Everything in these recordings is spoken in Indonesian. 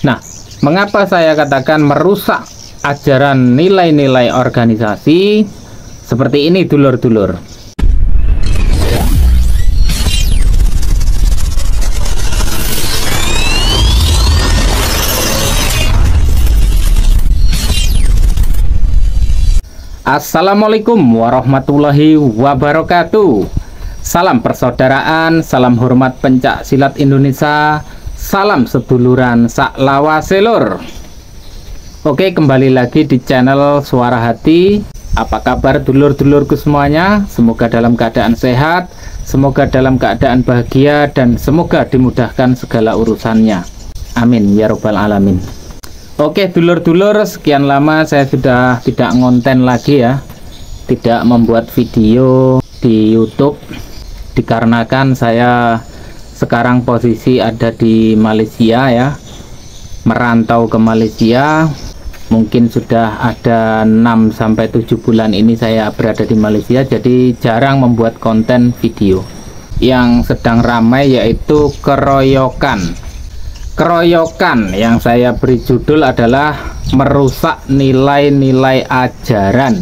Nah, mengapa saya katakan merusak ajaran nilai-nilai organisasi? Seperti ini dulur-dulur. Assalamualaikum warahmatullahi wabarakatuh. Salam persaudaraan, salam hormat pencak silat Indonesia, salam seduluran saklawaselur. Oke, kembali lagi di channel Suara Hati. Apa kabar dulur-dulurku semuanya? Semoga dalam keadaan sehat, semoga dalam keadaan bahagia, dan semoga dimudahkan segala urusannya. Amin ya robbal alamin. Oke dulur-dulur, sekian lama saya sudah tidak ngonten lagi ya, tidak membuat video di YouTube, dikarenakan saya sekarang posisi ada di Malaysia ya, merantau ke Malaysia. Mungkin sudah ada 6-7 bulan ini saya berada di Malaysia, jadi jarang membuat konten video. Yang sedang ramai yaitu keroyokan. Keroyokan yang saya beri judul adalah merusak nilai-nilai ajaran.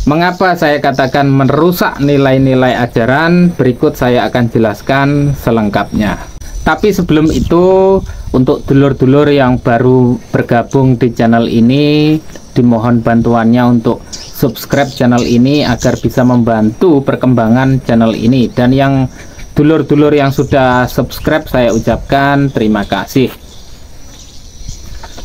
Mengapa saya katakan merusak nilai-nilai ajaran? Berikut saya akan jelaskan selengkapnya. Tapi sebelum itu, untuk dulur-dulur yang baru bergabung di channel ini, dimohon bantuannya untuk subscribe channel ini agar bisa membantu perkembangan channel ini. Dan yang dulur-dulur yang sudah subscribe, saya ucapkan terima kasih.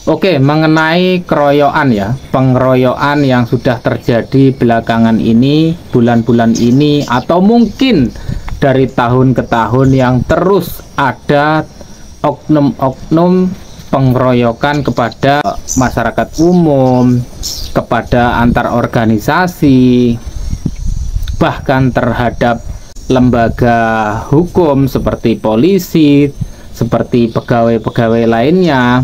Oke, mengenai keroyokan ya, pengeroyokan yang sudah terjadi belakangan ini, bulan-bulan ini, atau mungkin dari tahun ke tahun yang terus ada oknum-oknum pengeroyokan kepada masyarakat umum, kepada antar organisasi, bahkan terhadap lembaga hukum seperti polisi, seperti pegawai-pegawai lainnya.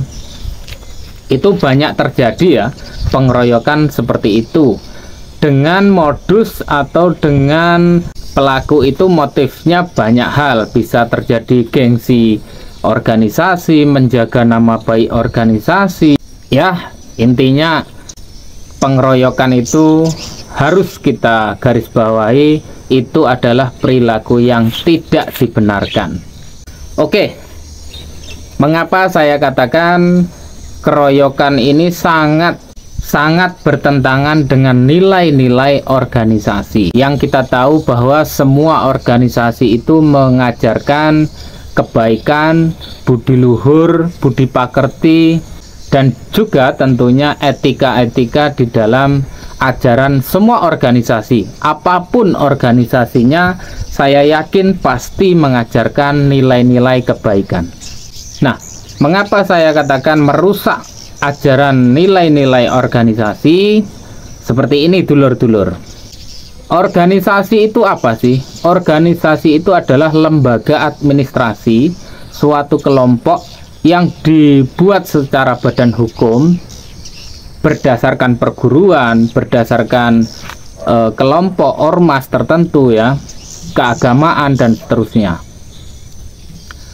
Itu banyak terjadi ya, pengeroyokan seperti itu dengan modus atau dengan pelaku itu motifnya banyak hal. Bisa terjadi gengsi organisasi, menjaga nama baik organisasi ya. Intinya pengeroyokan itu harus kita garis bawahi, itu adalah perilaku yang tidak dibenarkan. Oke, mengapa saya katakan keroyokan ini sangat bertentangan dengan nilai-nilai organisasi? Yang kita tahu bahwa semua organisasi itu mengajarkan kebaikan, budi luhur, budi pakerti, dan juga tentunya etika-etika di dalam ajaran semua organisasi. Apapun organisasinya, saya yakin pasti mengajarkan nilai-nilai kebaikan. Nah, mengapa saya katakan merusak ajaran nilai-nilai organisasi? Seperti ini dulur-dulur. Organisasi itu apa sih? Organisasi itu adalah lembaga administrasi, suatu kelompok yang dibuat secara badan hukum, berdasarkan perguruan, berdasarkan kelompok ormas tertentu ya, keagamaan dan seterusnya.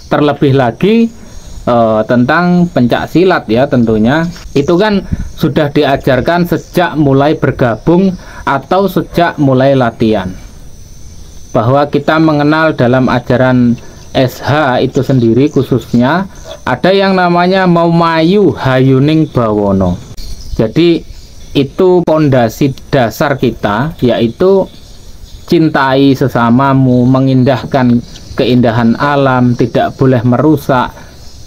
Terlebih lagi tentang pencak silat ya, tentunya itu kan sudah diajarkan sejak mulai bergabung atau sejak mulai latihan, bahwa kita mengenal dalam ajaran SH itu sendiri khususnya ada yang namanya Maumayu Hayuning Bawono. Jadi itu pondasi dasar kita, yaitu cintai sesamamu, mengindahkan keindahan alam, tidak boleh merusak,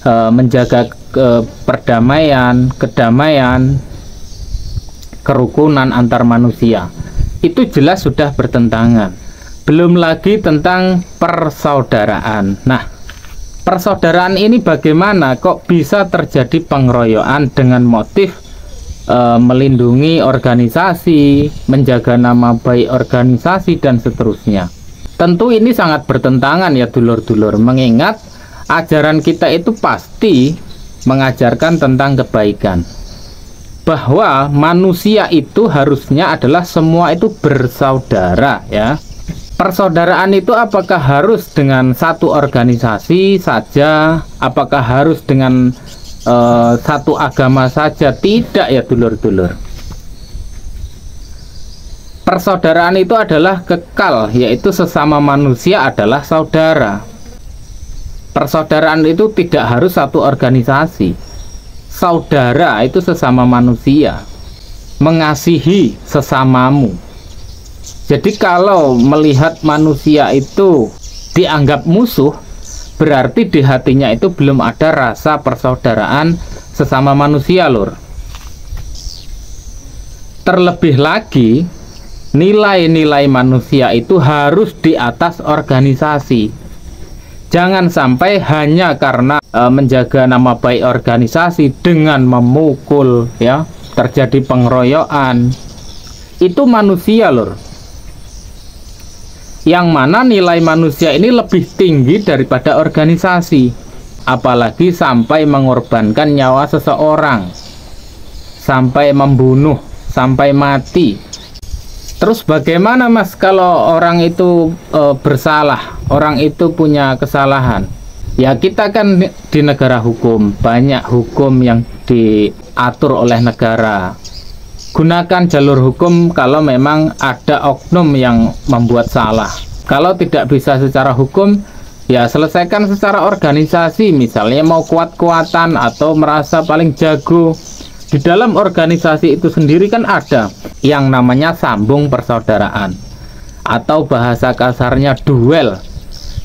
menjaga perdamaian, kedamaian, kerukunan antar manusia. Itu jelas sudah bertentangan. Belum lagi tentang persaudaraan. Nah, persaudaraan ini bagaimana kok bisa terjadi pengeroyokan dengan motif melindungi organisasi, menjaga nama baik organisasi dan seterusnya? Tentu ini sangat bertentangan ya dulur-dulur, mengingat ajaran kita itu pasti mengajarkan tentang kebaikan, bahwa manusia itu harusnya adalah semua itu bersaudara ya. Persaudaraan itu apakah harus dengan satu organisasi saja, apakah harus dengan satu agama saja, tidak ya dulur-dulur. Persaudaraan itu adalah kekal, yaitu sesama manusia adalah saudara. Persaudaraan itu tidak harus satu organisasi. Saudara itu sesama manusia, mengasihi sesamamu. Jadi kalau melihat manusia itu dianggap musuh, berarti di hatinya itu belum ada rasa persaudaraan sesama manusia, lur. Terlebih lagi, nilai-nilai manusia itu harus di atas organisasi. Jangan sampai hanya karena menjaga nama baik organisasi dengan memukul, ya, terjadi pengeroyokan. Itu manusia, lur. Yang mana nilai manusia ini lebih tinggi daripada organisasi. Apalagi sampai mengorbankan nyawa seseorang, sampai membunuh, sampai mati. Terus bagaimana, Mas, kalau orang itu bersalah, orang itu punya kesalahan? Ya, kita kan di negara hukum, banyak hukum yang diatur oleh negara. Gunakan jalur hukum kalau memang ada oknum yang membuat salah. Kalau tidak bisa secara hukum, ya selesaikan secara organisasi. Misalnya mau kuat-kuatan atau merasa paling jago. Di dalam organisasi itu sendiri kan ada yang namanya sambung persaudaraan, atau bahasa kasarnya duel.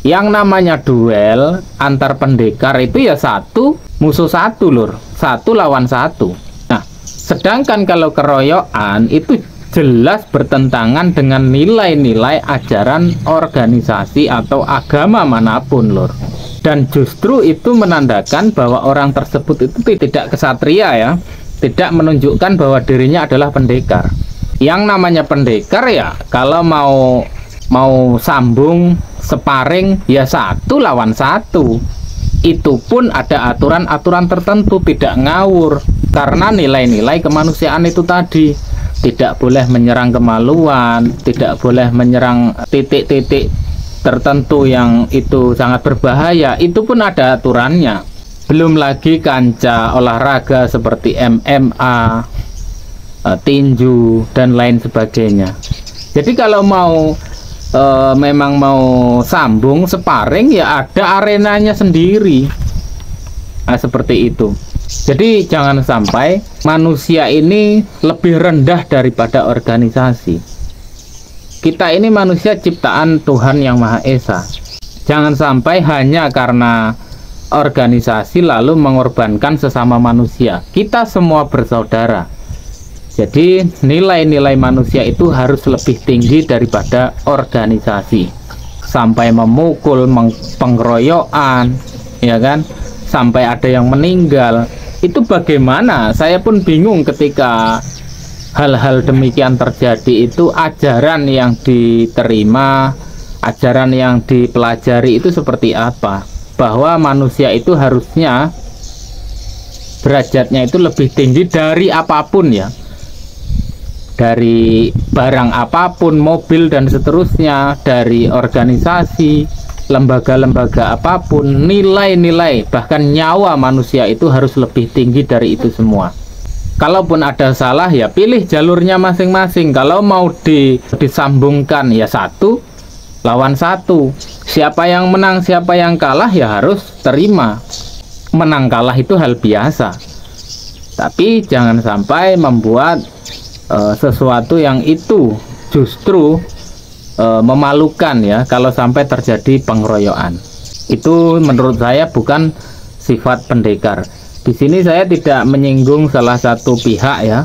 Yang namanya duel antar pendekar itu ya satu musuh satu, lur, satu lawan satu. Nah, sedangkan kalau keroyokan itu jelas bertentangan dengan nilai-nilai ajaran organisasi atau agama manapun, lur. Dan justru itu menandakan bahwa orang tersebut itu tidak kesatria, ya, tidak menunjukkan bahwa dirinya adalah pendekar. Yang namanya pendekar ya kalau mau sambung sparring ya satu lawan satu. Itu pun ada aturan-aturan tertentu, tidak ngawur, karena nilai-nilai kemanusiaan itu tadi. Tidak boleh menyerang kemaluan, tidak boleh menyerang titik-titik tertentu yang itu sangat berbahaya. Itu pun ada aturannya. Belum lagi kancah olahraga seperti MMA, tinju, dan lain sebagainya. Jadi kalau memang mau sambung sparring ya ada arenanya sendiri. Nah, seperti itu. Jadi jangan sampai manusia ini lebih rendah daripada organisasi. Kita ini manusia ciptaan Tuhan Yang Maha Esa. Jangan sampai hanya karena organisasi lalu mengorbankan sesama manusia. Kita semua bersaudara. Jadi nilai-nilai manusia itu harus lebih tinggi daripada organisasi. Sampai memukul, pengeroyokan, ya kan? Sampai ada yang meninggal. Itu bagaimana? Saya pun bingung ketika hal-hal demikian terjadi. Itu ajaran yang diterima, ajaran yang dipelajari itu seperti apa? Bahwa manusia itu harusnya derajatnya itu lebih tinggi dari apapun, ya, dari barang apapun, mobil dan seterusnya, dari organisasi, lembaga-lembaga apapun, nilai-nilai bahkan nyawa manusia itu harus lebih tinggi dari itu semua. Kalaupun ada salah ya pilih jalurnya masing-masing. Kalau mau disambungkan ya satu lawan satu. Siapa yang menang, siapa yang kalah ya harus terima. Menang kalah itu hal biasa. Tapi jangan sampai membuat sesuatu yang itu justru memalukan, ya, kalau sampai terjadi pengeroyokan. Itu menurut saya bukan sifat pendekar. Di sini saya tidak menyinggung salah satu pihak, ya.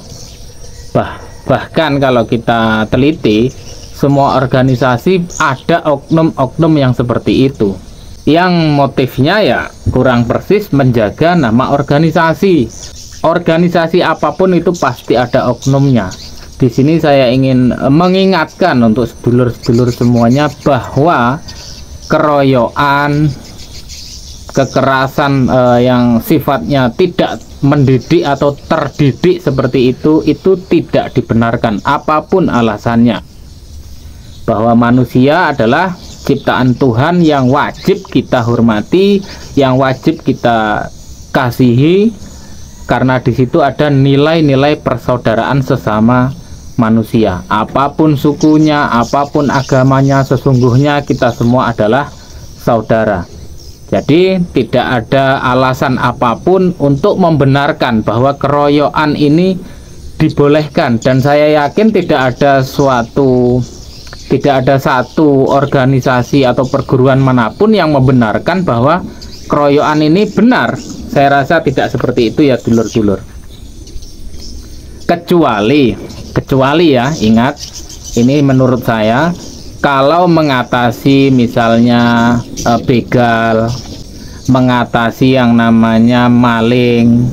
Bahkan kalau kita teliti, semua organisasi ada oknum-oknum yang seperti itu, yang motifnya ya kurang persis menjaga nama organisasi. Organisasi apapun itu pasti ada oknumnya. Di sini saya ingin mengingatkan untuk sedulur-sedulur semuanya bahwa keroyokan, kekerasan yang sifatnya tidak mendidik atau terdidik seperti itu tidak dibenarkan apapun alasannya. Bahwa manusia adalah ciptaan Tuhan yang wajib kita hormati, yang wajib kita kasihi, karena di situ ada nilai-nilai persaudaraan sesama manusia. Apapun sukunya, apapun agamanya, sesungguhnya kita semua adalah saudara. Jadi tidak ada alasan apapun untuk membenarkan bahwa keroyokan ini dibolehkan, dan saya yakin tidak ada satu organisasi atau perguruan manapun yang membenarkan bahwa keroyokan ini benar. Saya rasa tidak seperti itu ya dulur-dulur. Kecuali ya, ingat, ini menurut saya, kalau mengatasi misalnya begal, mengatasi yang namanya maling,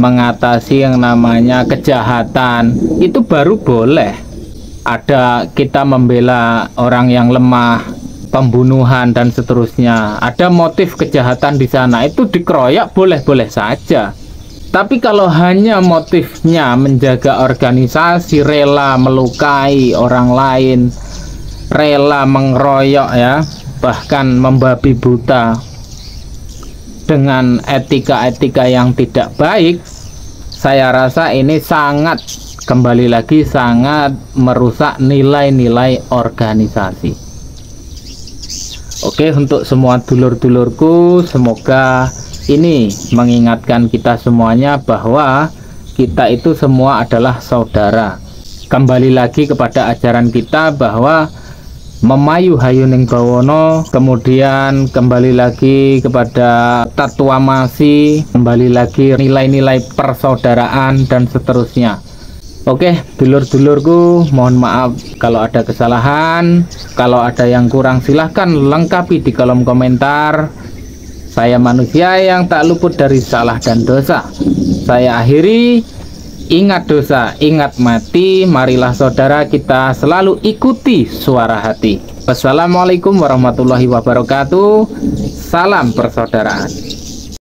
mengatasi yang namanya kejahatan, itu baru boleh. Ada kita membela orang yang lemah, pembunuhan dan seterusnya, ada motif kejahatan di sana, itu dikeroyak boleh-boleh saja. Tapi kalau hanya motifnya menjaga organisasi, rela melukai orang lain, rela mengeroyok ya, bahkan membabi buta dengan etika-etika yang tidak baik, saya rasa ini sangat, kembali lagi, sangat merusak nilai-nilai organisasi. Oke, untuk semua dulur-dulurku, semoga ini mengingatkan kita semuanya bahwa kita itu semua adalah saudara. Kembali lagi kepada ajaran kita bahwa memayu hayuning bawono, kemudian kembali lagi kepada tatuamasi, kembali lagi nilai-nilai persaudaraan dan seterusnya. Oke, dulur-dulurku, mohon maaf kalau ada kesalahan, kalau ada yang kurang silahkan lengkapi di kolom komentar. Saya manusia yang tak luput dari salah dan dosa. Saya akhiri, ingat dosa, ingat mati, marilah saudara kita selalu ikuti suara hati. Wassalamualaikum warahmatullahi wabarakatuh. Salam persaudaraan.